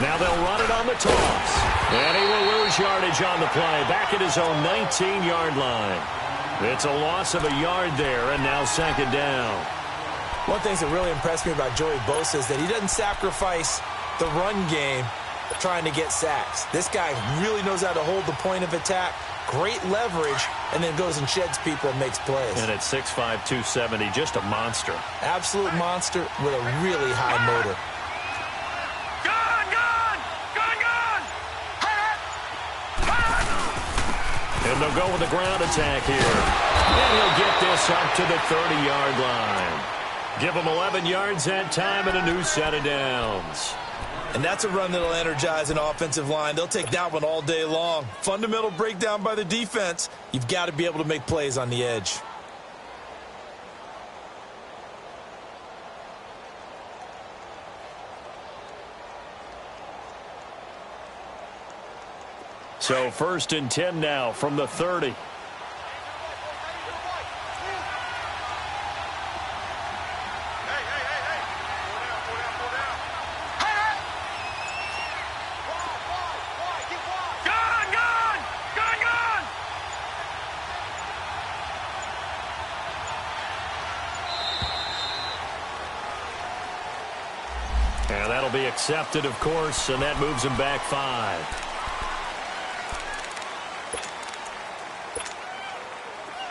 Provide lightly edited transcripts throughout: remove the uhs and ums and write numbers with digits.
Now they'll run it on the toss. And he will lose yardage on the play, back at his own 19-yard line. It's a loss of a yard there, and now second down. One thing that really impressed me about Joey Bosa is that he doesn't sacrifice the run game trying to get sacks. This guy really knows how to hold the point of attack, great leverage, and then goes and sheds people and makes plays. And at 6'5", 270, just a monster. Absolute monster with a really high motor. And they'll go with the ground attack here. And he'll get this up to the 30-yard line. Give him 11 yards that time and a new set of downs. And that's a run that'll energize an offensive line. They'll take that one all day long. Fundamental breakdown by the defense. You've got to be able to make plays on the edge. So 1st and 10 now from the 30. And that'll be accepted, of course, and that moves him back 5.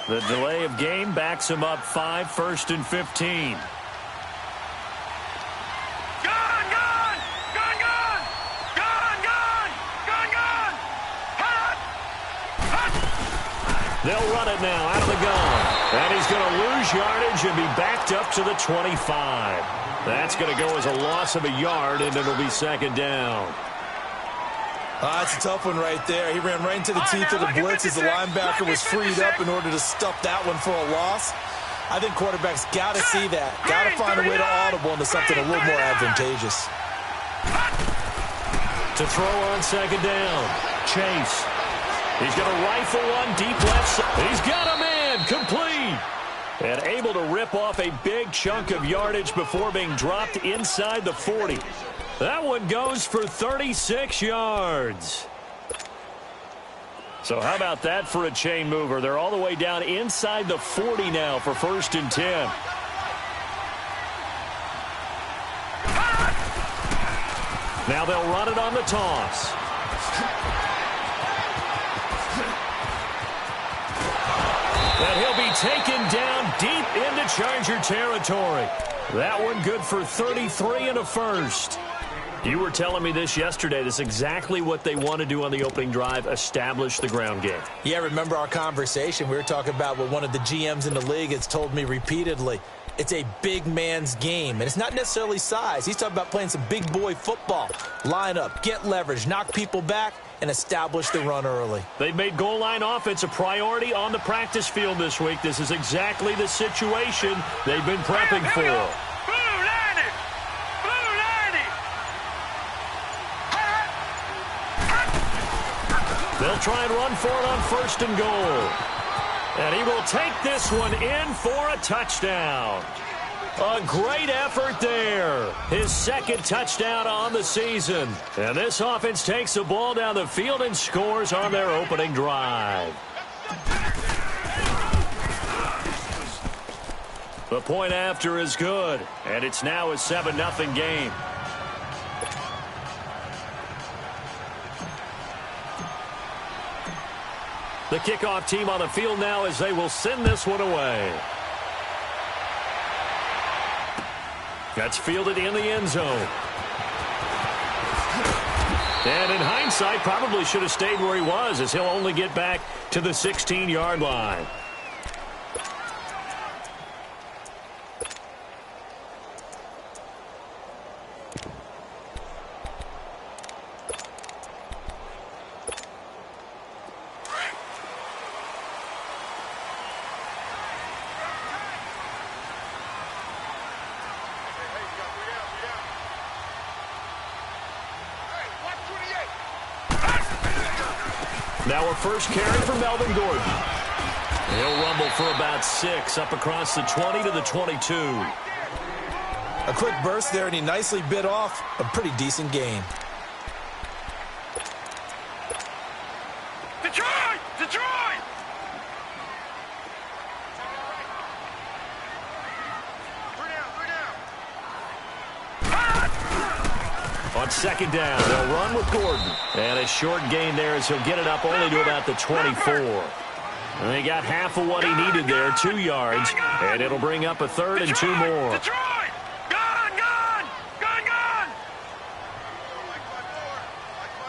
The delay of game backs him up 5, 1st and 15. They'll run it now out of the gun. And he's going to lose yardage and be backed up to the 25. That's going to go as a loss of a yard, and it'll be second down. That's a tough one right there. He ran right into the teeth of the blitz as the linebacker was freed up in order to stuff that one for a loss. I think quarterbacks got to see that. Got to find a way to audible into something a little more advantageous. To throw on second down, Chase. He's going to rifle one deep left side. He's got a man complete. And able to rip off a big chunk of yardage before being dropped inside the 40. That one goes for 36 yards. So how about that for a chain mover? They're all the way down inside the 40 now for 1st and 10. Now they'll run it on the toss. And he'll be taken down deep into Charger territory. That one good for 33 and a first. You were telling me this yesterday. This is exactly what they want to do on the opening drive, establish the ground game. Yeah, remember our conversation? We were talking about what one of the GMs in the league has told me repeatedly. It's a big man's game, and it's not necessarily size. He's talking about playing some big boy football. Line up, get leverage, knock people back, and establish the run early. They've made goal line offense a priority on the practice field this week. This is exactly the situation they've been prepping for. They'll try and run for it on 1st and goal. And he will take this one in for a touchdown. A great effort there. His second touchdown on the season. And this offense takes the ball down the field and scores on their opening drive. The point after is good. And it's now a 7-0 game. The kickoff team on the field now as they will send this one away. That's fielded in the end zone. And in hindsight, probably should have stayed where he was, as he'll only get back to the 16-yard line. Now a first carry for Melvin Gordon. He'll rumble for about 6 up across the 20 to the 22. A quick burst there, and he nicely bit off a pretty decent gain. On second down, they'll run with Gordon. And a short gain there as he'll get it up only to about the 24. And they got half of what he needed there, 2 yards. And it'll bring up a third and 2 more. Detroit! Gone! Gone! Gone! Gone!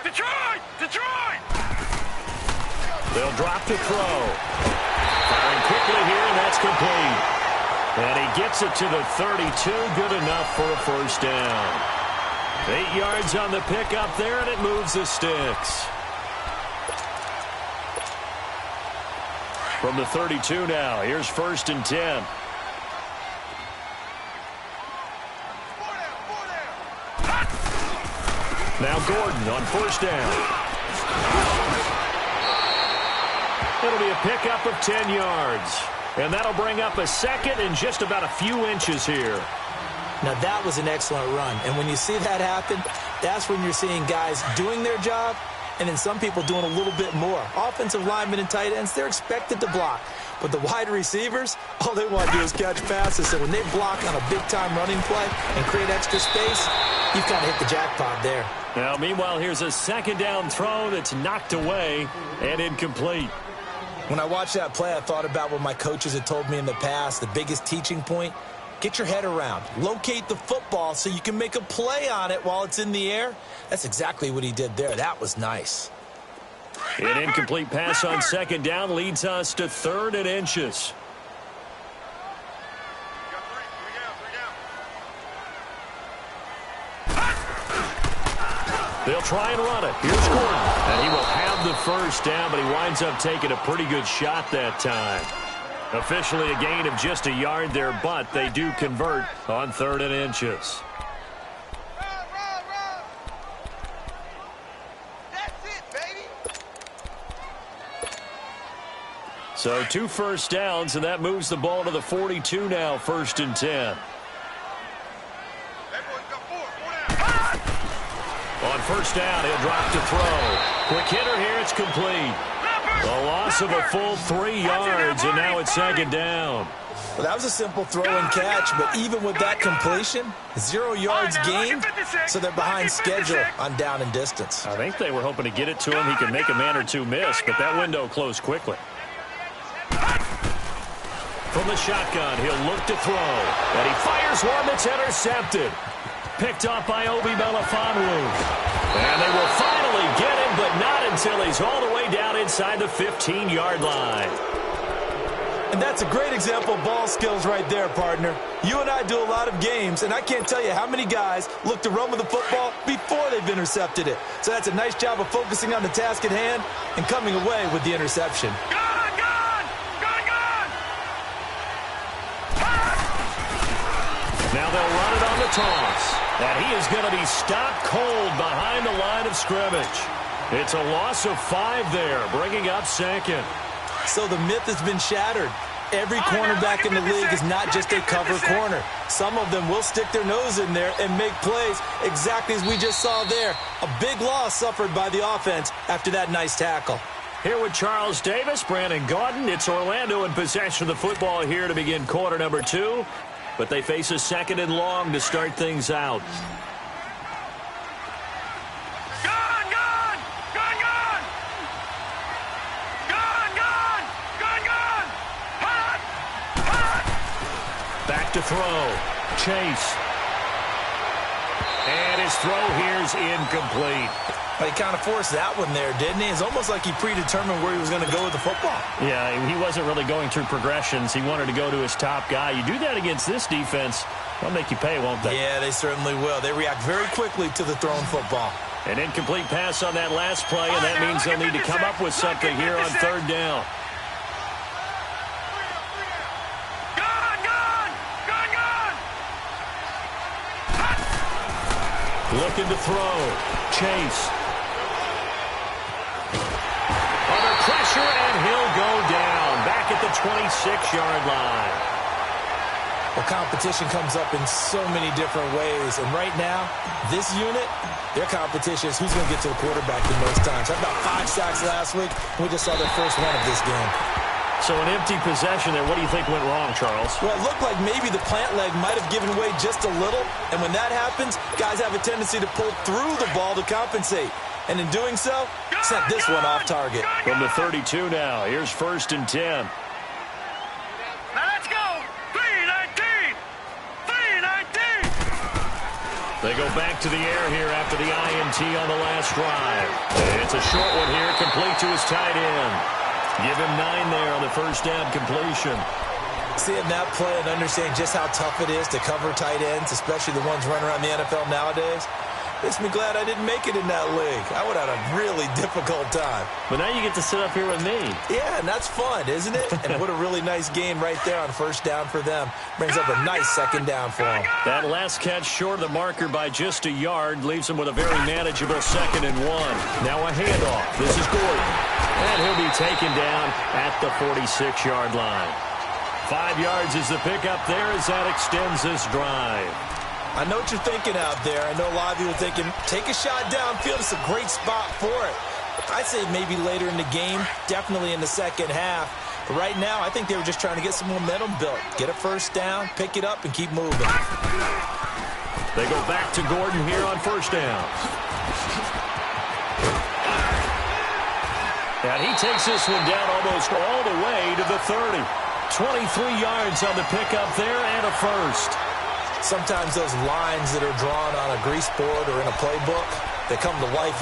Detroit! Detroit! They'll drop to throw. Firing quickly here, and that's complete. And he gets it to the 32, good enough for a first down. 8 yards on the pickup there, and it moves the sticks. From the 32 now, here's 1st and 10. Now Gordon on 1st down. It'll be a pickup of 10 yards. And that'll bring up a second and just about a few inches here. Now, that was an excellent run. And when you see that happen, that's when you're seeing guys doing their job and then some people doing a little bit more. Offensive linemen and tight ends, they're expected to block. But the wide receivers, all they want to do is catch passes. So when they block on a big-time running play and create extra space, you've kind of hit the jackpot there. Now, meanwhile, here's a second down throw that's knocked away and incomplete. When I watched that play, I thought about what my coaches had told me in the past. The biggest teaching point, get your head around. Locate the football so you can make a play on it while it's in the air. That's exactly what he did there. That was nice. An incomplete pass on second down leads us to 3rd and inches. They'll try and run it. Here's Gordon. And he will have the first down, but he winds up taking a pretty good shot that time. Officially a gain of just a yard there, but they do convert on 3rd and inches. That's it, baby. So 2 first downs, and that moves the ball to the 42 now, 1st and 10. On 1st down, he'll drop to throw. Quick hitter here, it's complete. A loss of a full 3 yards, and now it's 2nd down. Well, that was a simple throw and catch, but even with that completion, 0 yards gained, so they're behind schedule on down and distance. I think they were hoping to get it to him. He could make a man or two miss, but that window closed quickly. From the shotgun, he'll look to throw, and he fires one that's intercepted. Picked off by Obi Melifonwu. And they will finally get him, but not until he's all the way down inside the 15-yard line. And that's a great example of ball skills right there, partner. You and I do a lot of games, and I can't tell you how many guys look to run with the football before they've intercepted it. So that's a nice job of focusing on the task at hand and coming away with the interception. Gone! Gone! Gone! Gone! Now they'll run it on the toss. And he is going to be stopped cold behind the line of scrimmage. It's a loss of 5 there, bringing up 2nd. So the myth has been shattered. Every cornerback in the league is not just a cover corner. Some of them will stick their nose in there and make plays exactly as we just saw there. A big loss suffered by the offense after that nice tackle. Here with Charles Davis, Brandon Gaudin. It's Orlando in possession of the football here to begin quarter number 2. But they face a 2nd and long to start things out. Gone! Gone! Gone! Gone! Gone! Gone! Gone! Gone! Hot! Hot! Back to throw. Chase. And his throw here's incomplete. He kind of forced that one there, didn't he? It's almost like he predetermined where he was going to go with the football. Yeah, he wasn't really going through progressions. He wanted to go to his top guy. You do that against this defense, they'll make you pay, won't they? Yeah, they certainly will. They react very quickly to the thrown football. An incomplete pass on that last play, and that means they'll need to come up with something here on 3rd down. Gone! Gone! Gone! Gone! Looking to throw. Chase. Under pressure, and he'll go down. Back at the 26-yard line. Well, competition comes up in so many different ways. And right now, this unit, their competition is who's going to get to the quarterback the most times. Had about 5 sacks last week. We just saw their first one of this game. So an empty possession there. What do you think went wrong, Charles? Well, it looked like maybe the plant leg might have given way just a little. And when that happens, guys have a tendency to pull through the ball to compensate. And in doing so, sent this one off target. From the 32 now. Here's 1st and 10. Now let's go. 3-19. 3-19. They go back to the air here after the INT on the last drive. It's a short one here, complete to his tight end. Give him 9 there on the first down completion. Seeing that play and understanding just how tough it is to cover tight ends, especially the ones running around the NFL nowadays, makes me glad I didn't make it in that league. I would have had a really difficult time. But now you get to sit up here with me. Yeah, and that's fun, isn't it? And what a really nice gain right there on first down for them. Brings up a nice second down for them. That last catch short of the marker by just a yard leaves him with a very manageable 2nd and 1. Now a handoff. This is Gordon. And he'll be taken down at the 46-yard line. 5 yards is the pickup there as that extends this drive. I know what you're thinking out there. I know a lot of you are thinking, take a shot downfield. It's a great spot for it. I'd say maybe later in the game, definitely in the second half. But right now, I think they were just trying to get some momentum built. Get a first down, pick it up, and keep moving. They go back to Gordon here on first down. And he takes this one down almost all the way to the 30. 23 yards on the pickup there and a first. Sometimes those lines that are drawn on a grease board or in a playbook, they come to life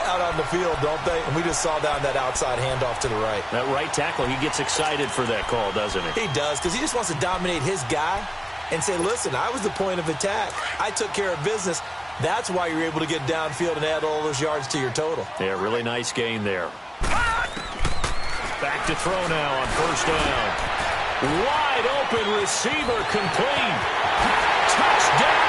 out on the field, don't they? And we just saw down that outside handoff to the right. That right tackle, he gets excited for that call, doesn't he? He does, because he just wants to dominate his guy and say, listen, I was the point of attack. I took care of business. That's why you're able to get downfield and add all those yards to your total. Yeah, really nice gain there. Back to throw now on first down. Wide open receiver complete. Touchdown!